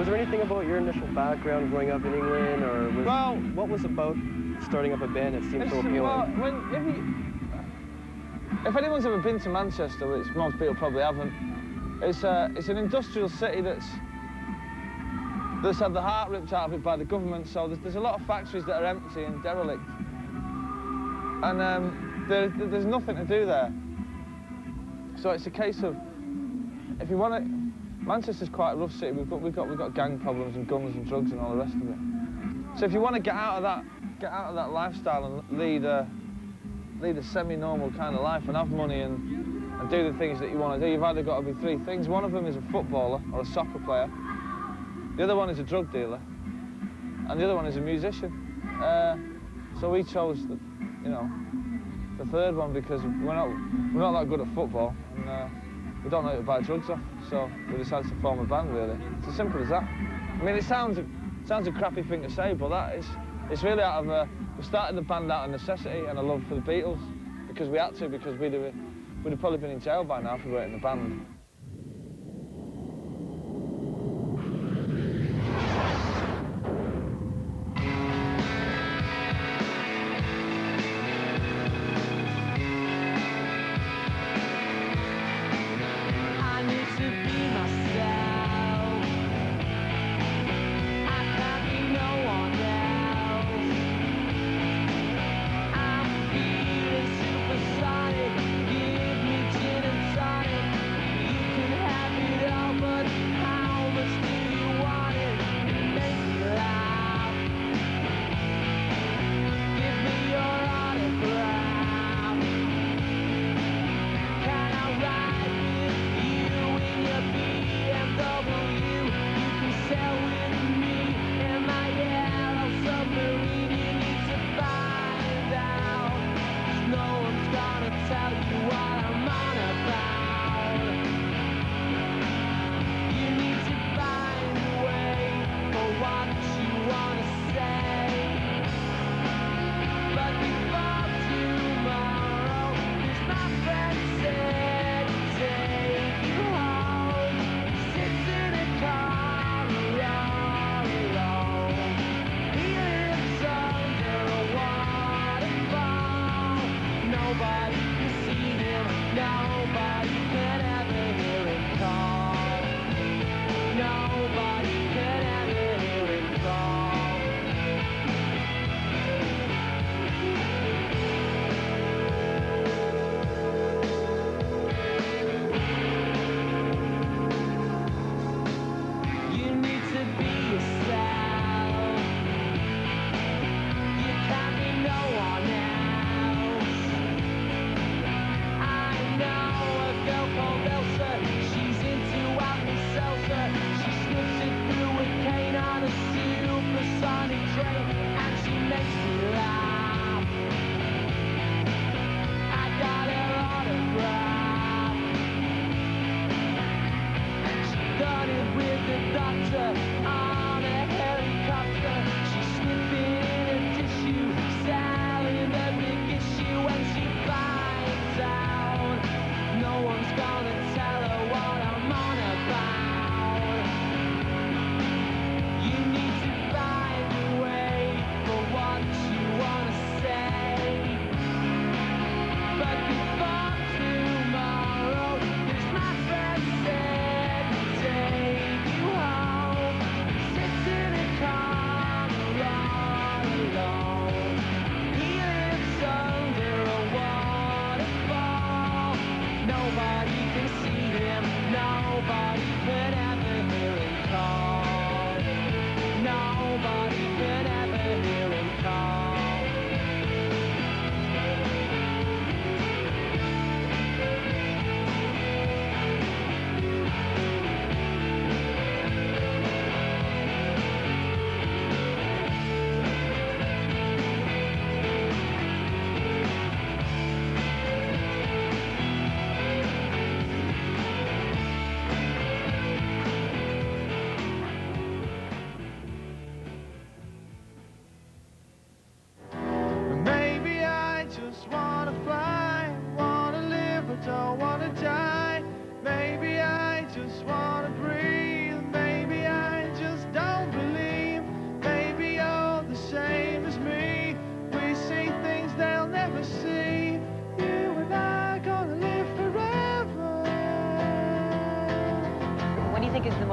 Was there anything about your initial background growing up in England, or what was about starting up a band that seemed so appealing? Well, if anyone's ever been to Manchester, which most people probably haven't, it's an industrial city that's had the heart ripped out of it by the government, so there's a lot of factories that are empty and derelict. And there's nothing to do there. So it's a case of, if you want to, Manchester's quite a rough city. We've got gang problems and guns and drugs and all the rest of it. So if you want to get out of that lifestyle and lead a semi-normal kind of life and have money and do the things that you want to do, you've either got to be three things. One of them is a footballer or a soccer player. The other one is a drug dealer, and the other one is a musician. So we chose the third one because we're not that good at football, and we don't know how to buy drugs off. So we decided to form a band. Really, it's as simple as that. I mean, it sounds a crappy thing to say, but it's really out of we started the band out of necessity and a love for the Beatles, because we had to, because we'd have probably been in jail by now if we weren't in the band.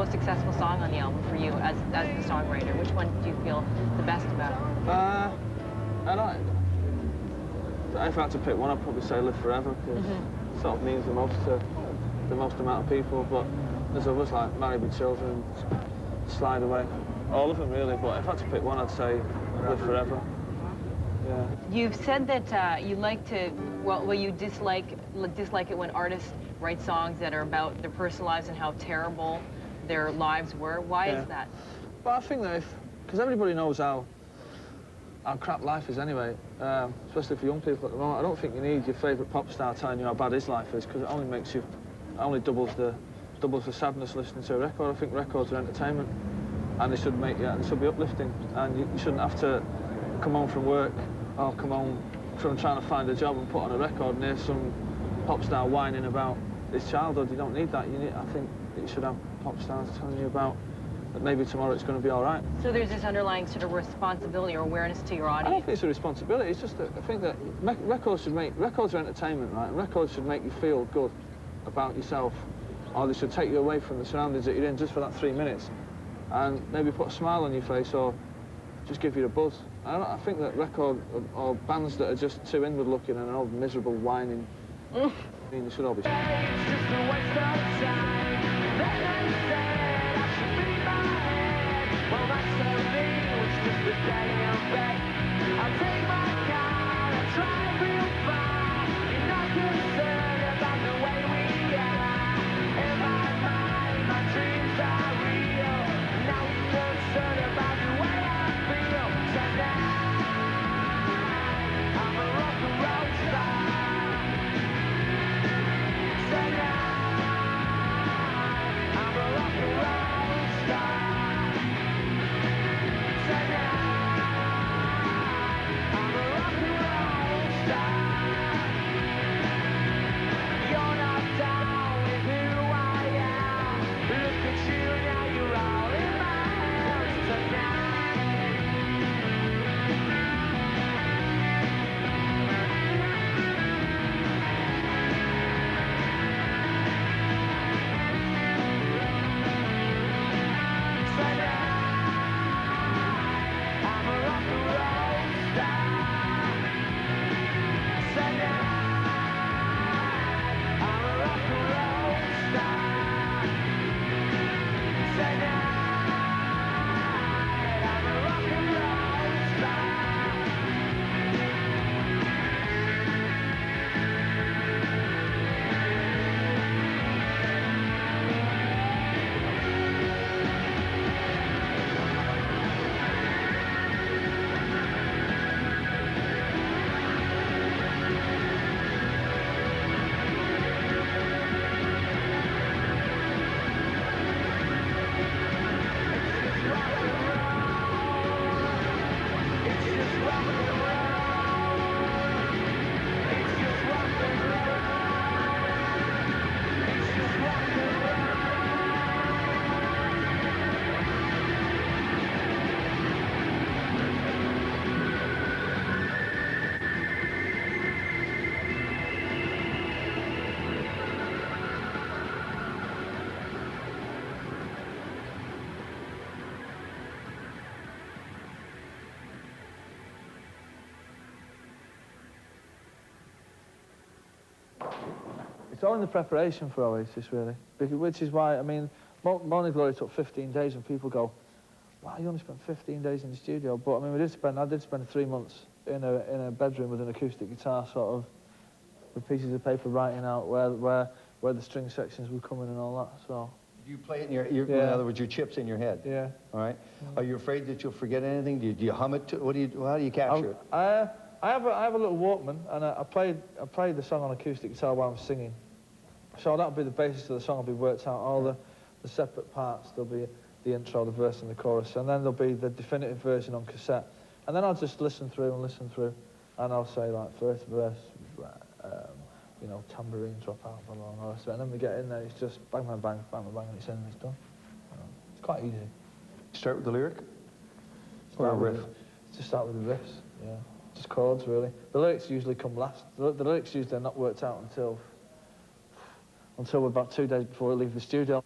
most successful song on the album for you as the songwriter? Which one do you feel the best about? I like. If I had to pick one, I'd probably say "Live Forever" because it sort of means the most to the most amount of people. But there's others like "Married with Children," "Slide Away," all of them really. But if I had to pick one, I'd say "Live Forever." Yeah. You've said that you like to, well, you dislike it when artists write songs that are about their personal lives and how terrible their lives were. Why is that? Well, I think that because everybody knows how crap life is anyway, especially for young people at the moment. I don't think you need your favourite pop star telling you how bad his life is, because it only makes you, only doubles the sadness listening to a record. I think records are entertainment, and they should make you, and they should be uplifting, and you shouldn't have to come home from work or come home from trying to find a job and put on a record and hear some pop star whining about his childhood. You don't need that. I think that you should have pop stars telling you about that maybe tomorrow it's going to be all right. So there's this underlying sort of responsibility or awareness to your audience? I don't think it's a responsibility. It's just that I think that records are entertainment, right? And records should make you feel good about yourself, or they should take you away from the surroundings that you're in just for that 3 minutes, and maybe put a smile on your face or just give you a buzz. I think that record or bands that are just too inward-looking and are all miserable, whining, I mean, they should all be. It's all in the preparation for Oasis, really, which is why, I mean, Morning Glory took 15 days, and people go, wow, you only spent 15 days in the studio. But, I mean, I did spend 3 months in a bedroom with an acoustic guitar, sort of, with pieces of paper writing out where the string sections would come in and all that, so. You play it in in other words, your chips in your head? Yeah. All right. Are you afraid that you'll forget anything? Do you hum it? How do you capture it? I have a little Walkman, and I played the song on acoustic guitar while I'm singing. So that'll be the basis of the song. Will be worked out, all the separate parts. There'll be the intro, the verse, and the chorus, and then there'll be the definitive version on cassette. And then I'll just listen through, and I'll say like first verse, you know, tambourine drop out, blah, blah, blah, and then we get in there. It's just bang, bang, bang, bang, bang, and it's in, and it's done. It's quite easy. Start with the lyric or a riff? Just start with the riffs. Yeah, just chords really. The lyrics usually come last. The lyrics usually are not worked out until we're about 2 days before we leave the studio.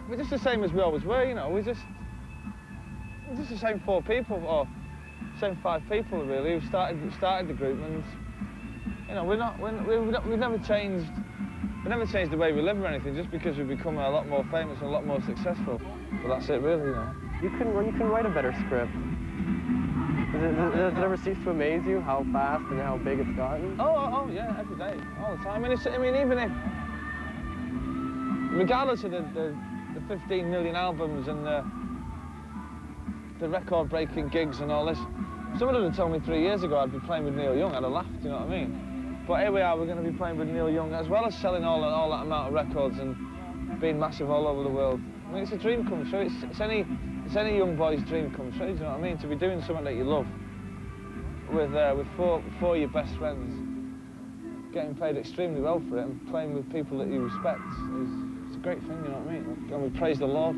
we're just the same as we always were, you know. We're just the same 4 people, or same 5 people really, who started the group, and you know, we've never changed. We never changed the way we live or anything, just because we've become a lot more famous and a lot more successful. But that's it, really, you know. You couldn't write a better script. Does it ever cease to amaze you how fast and how big it's gotten? Oh, yeah, every day, all the time. I mean, even if, regardless of the 15 million albums and the record-breaking gigs and all this, someone would have told me 3 years ago I'd be playing with Neil Young, I'd have laughed, you know what I mean? But here we are, we're going to be playing with Neil Young, as well as selling all that amount of records and being massive all over the world. I mean, it's a dream come true. It's any young boy's dream come true, do you know what I mean? To be doing something that you love with four of your best friends, getting paid extremely well for it, and playing with people that you respect it's a great thing, you know what I mean? And we praise the Lord.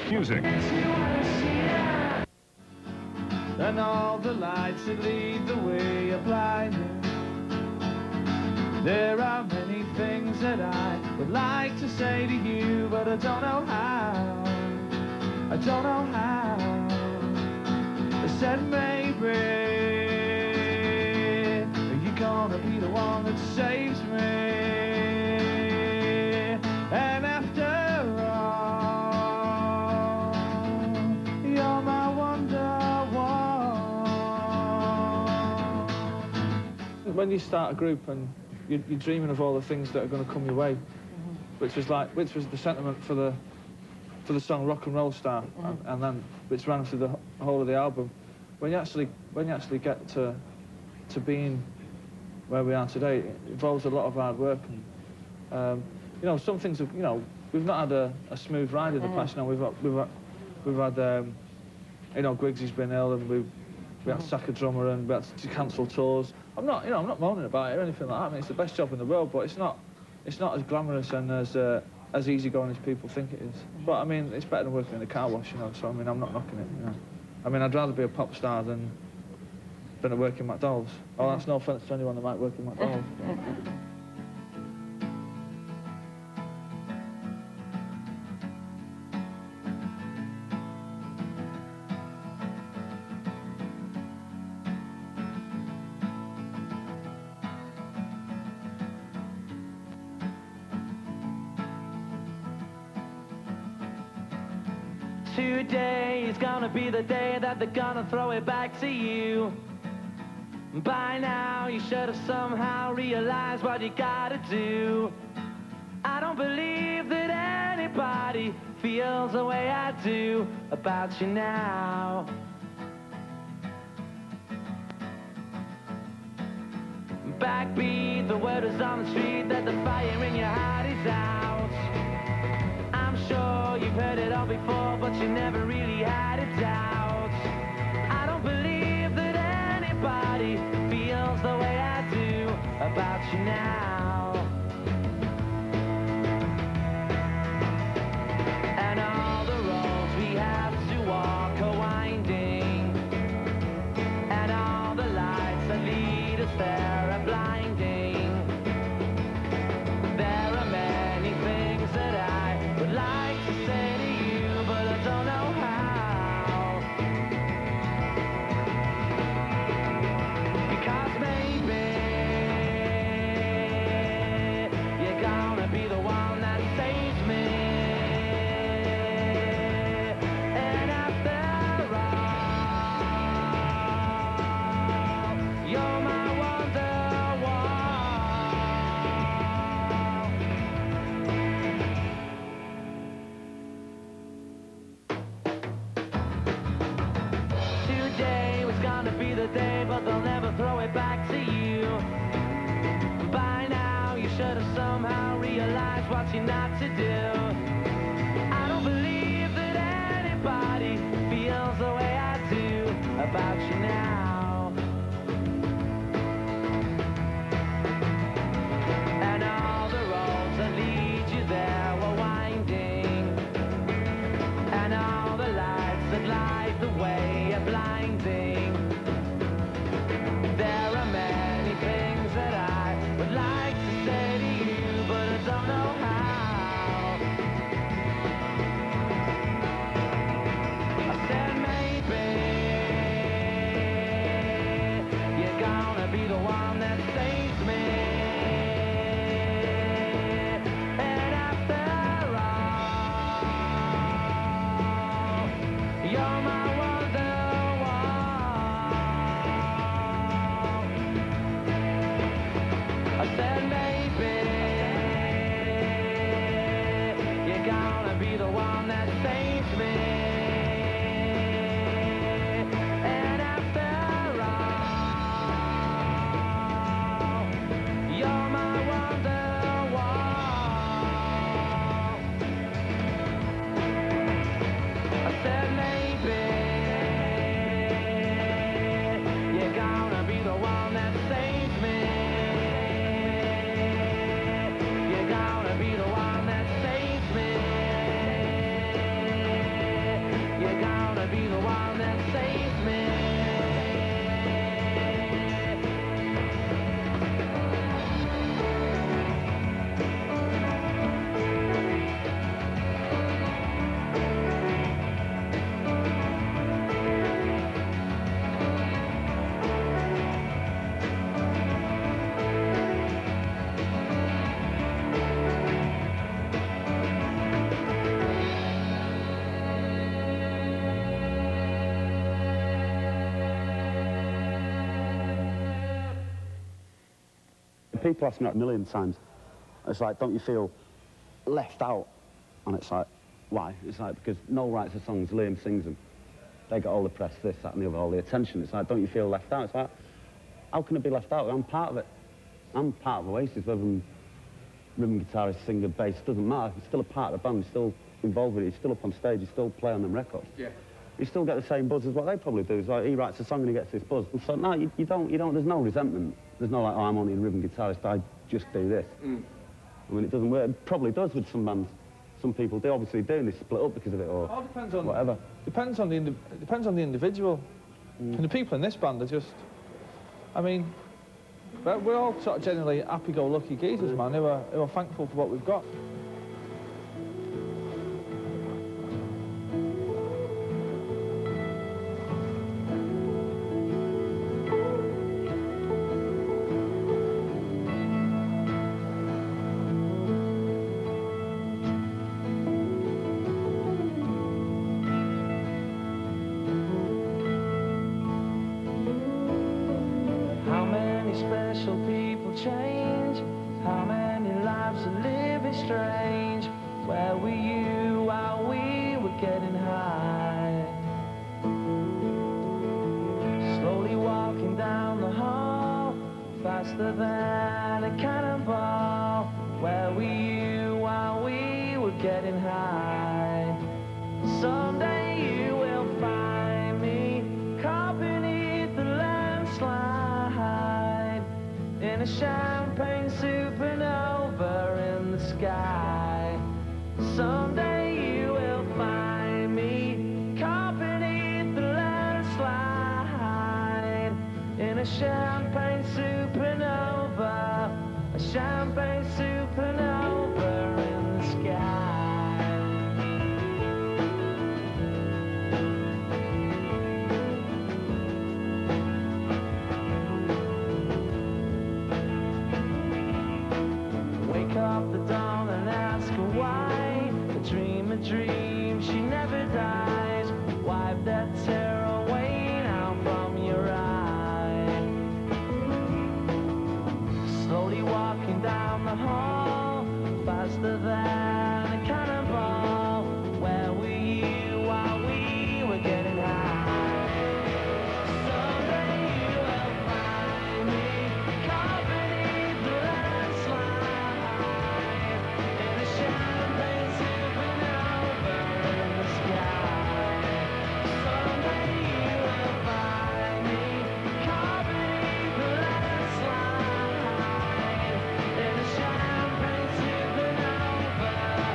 Music. And all the lights that lead the way are blinding. There are many things that I would like to say to you, but I don't know how. I don't know how. I said maybe you're gonna be the one that saves me. And after when you start a group and you're dreaming of all the things that are going to come your way, which was the sentiment for the song Rock and Roll Star, and then which ran through the whole of the album. When you actually get to being where we are today, it involves a lot of hard work, and you know, some things have, you know, we've not had a smooth ride in the past. You know, we've had you know, Griggsy's been ill, and we had to sack a drummer, and we had to cancel tours. I'm not moaning about it or anything like that. I mean, it's the best job in the world, but it's not as glamorous and as easygoing as people think it is. But I mean, it's better than working in a car wash, you know. So I mean, I'm not knocking it, you know. I mean, I'd rather be a pop star than to work in McDonald's. Oh, that's no offence to anyone that might work in McDonald's. Today is gonna be the day that they're gonna throw it back to you. By now you should have somehow realized what you gotta do. I don't believe that anybody feels the way I do about you now. Backbeat, the word is on the street that the fire in your heart is out. I'm sure you've heard it all before, but you never really had a doubt. I don't believe that anybody feels the way I do about you now. And all the roads we have to walk are winding, and all the lights that lead us there are blinding. There are many things that I would like to say to you, but I don't know how. Because maybe you're gonna be the one that saves me. And after all, you're my wonderwall. Today was gonna be the day, but they'll never throw it back to you. By now you should have somehow realized what you're not to do. I don't believe that anybody feels the way I do about you now. You're gonna be the one that saves me. And after all, you're my wonderwall. I said maybe you're gonna be the one that saves me. You're gonna be the one that saves me. You're gonna be the one that saves me. People ask me that a million times. It's like, don't you feel left out? And it's like, why? It's like, because Noel writes the songs, Liam sings them. They get all the press, this, that, and the other, all the attention. It's like, don't you feel left out? It's like, how can I be left out? I'm part of it. I'm part of Oasis, whether I'm rhythm guitarist, singer, bass, doesn't matter. You're still a part of the band, you're still involved with it, you're still up on stage, you still play on them records. Yeah. You still get the same buzz as what they probably do. It's like, he writes a song and he gets this buzz. And so, no, you don't, there's no resentment. There's no like, oh, I'm only a rhythm guitarist, I just do this. I mean, it doesn't work. It probably does with some bands. Some people do, obviously do, and they split up because of it, or All depends on whatever. Depends on the individual. And the people in this band are just, I mean, we're all sort of generally happy-go-lucky geezers, man, who are thankful for what we've got. Special people change. How many lives are living strange? Where were you while we were getting high? Slowly walking down the hall, faster than a cannonball. Where were you while we were getting high? Someday you will find me caught beneath the landslide, in a champagne supernova in the sky. Someday you will find me caught beneath the landslide, in a champagne supernova, a champagne supernova in the sky. Up the dawn and ask her why. A dream, she never dies. Wipe that tear away now from your eye. Slowly walking down the hall, faster than a cannonball. Where were you while we were getting high? Someday you will find me caught beneath the landslide, in a champagne supernova in the sky. Someday you will find me caught beneath the landslide, in a champagne supernova.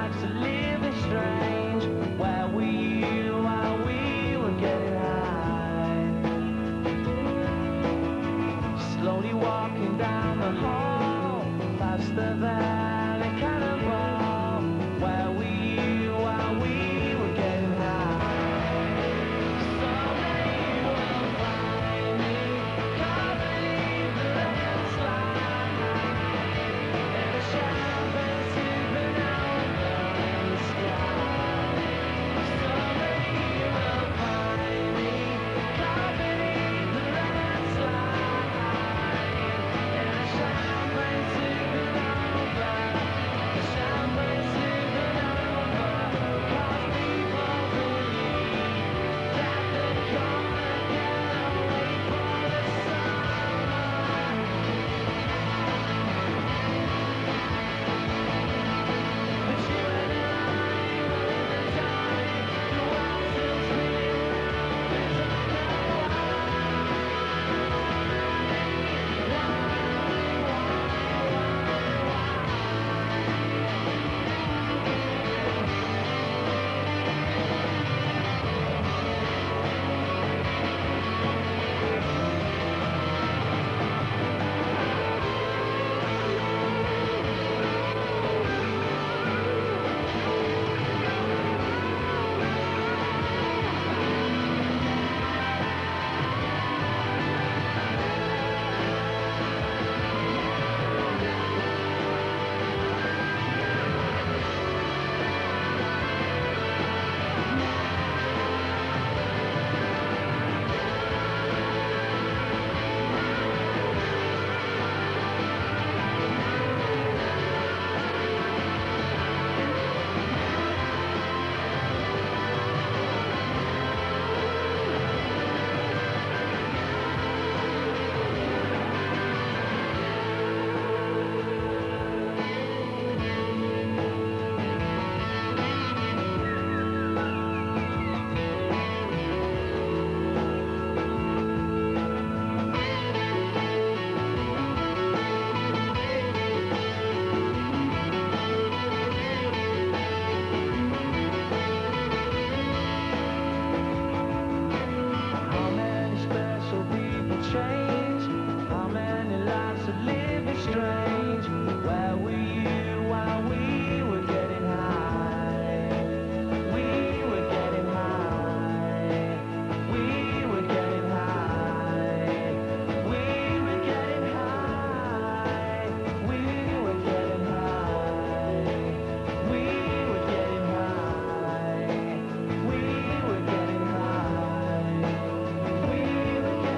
life's a living strange. Where were you while we were getting high? Slowly walking down the hall, faster than a cannonball. Where were you while we were getting high? Someday you will find me caught beneath the landslide and a champagne supernova in the sky. Someday you will find me caught beneath the landslide and a champagne supernova, a champagne supernova. 'Cause people believe that they're gonna get away for the summer. But you and I will live and die. The world still spinning round. We don't know how many special people change, how many lives are living strange. Where were you while we were getting high? We were getting high. We were getting high. We were getting high. We were getting high. We were getting high. We were getting high. We were getting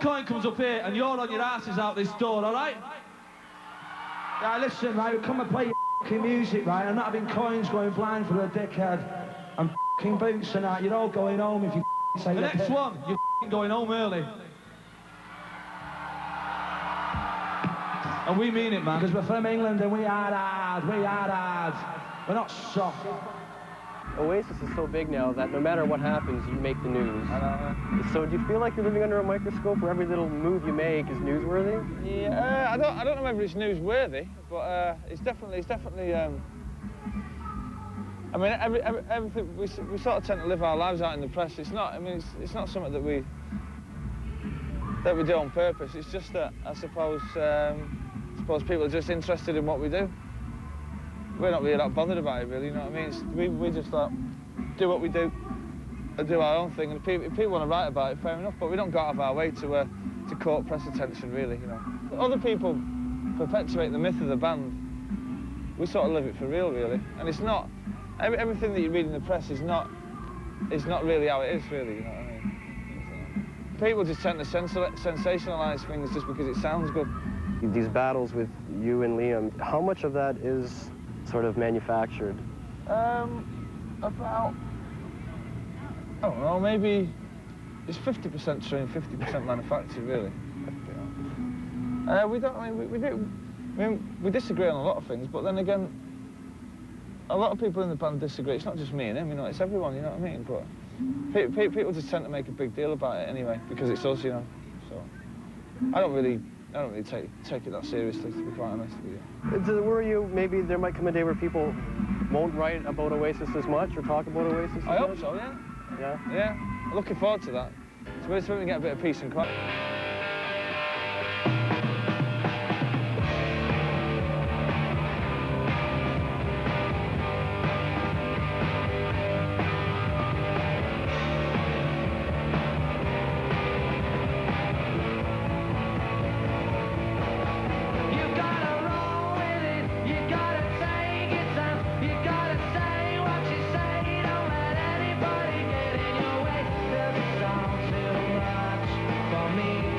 Coin comes up here and you're on your asses out this door, all right? Yeah, listen, right, come and play your f***ing music, right? I'm not having coins going blind for a dickhead. And f***ing boots and that. You're all going home if you f***ing say The your next bit. one, you're f***ing going home early. And we mean it, man. Because we're from England and we are hard, we are hard. We're not soft. Oasis is so big now that no matter what happens, you make the news. So do you feel like you're living under a microscope where every little move you make is newsworthy? Yeah, I don't know whether it's newsworthy, but it's definitely I mean, everything, we sort of tend to live our lives out in the press. It's not, I mean, it's not something that we do on purpose. It's just that, I suppose people are just interested in what we do. We're not really that bothered about it, really, you know what I mean? We just like, do what we do and do our own thing. And if people want to write about it, fair enough, but we don't go out of our way to court press attention, really, you know. Other people perpetuate the myth of the band. We sort of live it for real, really. And it's not, everything that you read in the press is not really how it is, really, you know what I mean? People just tend to sensationalise things just because it sounds good. These battles with you and Liam, how much of that is sort of manufactured? About, I don't know, maybe it's 50% true and 50% manufactured, really. We don't, I mean, we disagree on a lot of things, but then again, a lot of people in the band disagree. It's not just me and him, you know, it's everyone, you know what I mean? But people just tend to make a big deal about it anyway, because it's us, you know. So I don't really take it that seriously, to be quite honest with you. Does it worry you maybe there might come a day where people won't write about Oasis as much or talk about Oasis as much? I hope so, yeah. Yeah? Yeah, I'm looking forward to that. So when we get a bit of peace and quiet. For me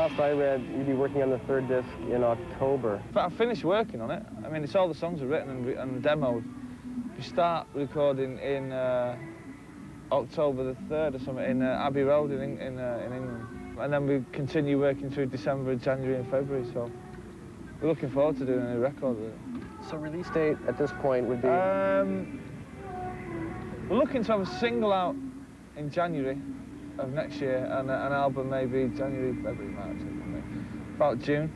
last I read, you'd be working on the third disc in October. But I finished working on it. I mean, it's all the songs are written and demoed. We start recording in October the 3rd or something in Abbey Road in England. And then we continue working through December, January and February, so we're looking forward to doing a new record with it. So release date at this point would be? We're looking to have a single out in January of next year and an album maybe January, February, March, about June.